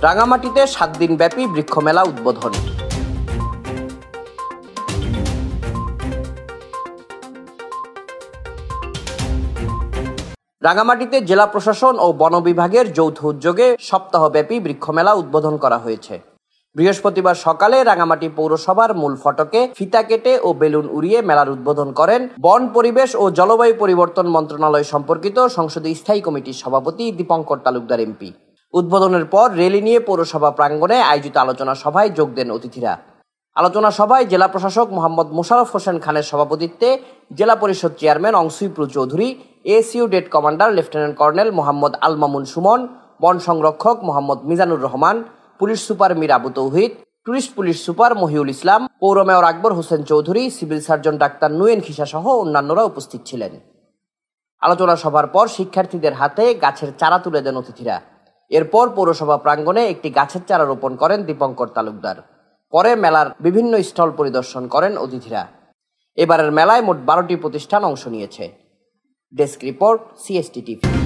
রাঙামাটিতে 7 দিনব্যাপী বৃক্ষমেলা উদ্বোধন। রাঙামাটিতে জেলা প্রশাসন ও বন বিভাগের যৌথ উদ্যোগে সপ্তাহব্যাপী বৃক্ষমেলা উদ্বোধন করা হয়েছে। বৃহস্পতিবার সকালে রাঙামাটি পৌরসভার মূল ফটকে ফিতা কেটে ও বেলুন উড়িয়ে মেলার উদ্বোধন করেন বন, পরিবেশ ও জলবায়ু পরিবর্তন মন্ত্রণালয় সম্পর্কিত সংসদীয় স্থায়ী কমিটির সভাপতি দীপঙ্কর তালুকদার এমপি। উদ্বোধনের পর র্যালি নিয়ে পৌরসভা প্রাঙ্গণে আয়োজিত আলোচনা সভায় যোগ দেন অতিথিরা। আলোচনা সভায় জেলা প্রশাসক মোহাম্মদ মোশাররফ হোসেন খানের সভাপতিত্বে জেলা পরিষদ চেয়ারম্যান অংশুপ্রু চৌধুরী, এএসইউ ডেট commander lieutenant colonel Mohammad Al Mamun Sumon, বন সংরক্ষক Mohammad Mizanur Rahman, police super Mir Abu Touhid, tourist police super Mohiul Islam, পৌর mayor Akbar Hossain Chowdhury, civil surgeon doctor Nuyen Khisa সহ অন্যান্যরা উপস্থিত ছিলেন। আলোচনা সভার পর শিক্ষার্থীদের হাতে গাছের চারা তুলে দেন অতিথিরা। এরপর পৌরসভা প্রাঙ্গণে একটি গাছের চারা রোপণ করেন দীপঙ্কর তালুকদার। পরে মেলার বিভিন্ন স্টল পরিদর্শন করেন অতিথিরা। এবারের মেলায় মোট 12টি প্রতিষ্ঠান অংশ নিয়েছে। Desk report, CST TV.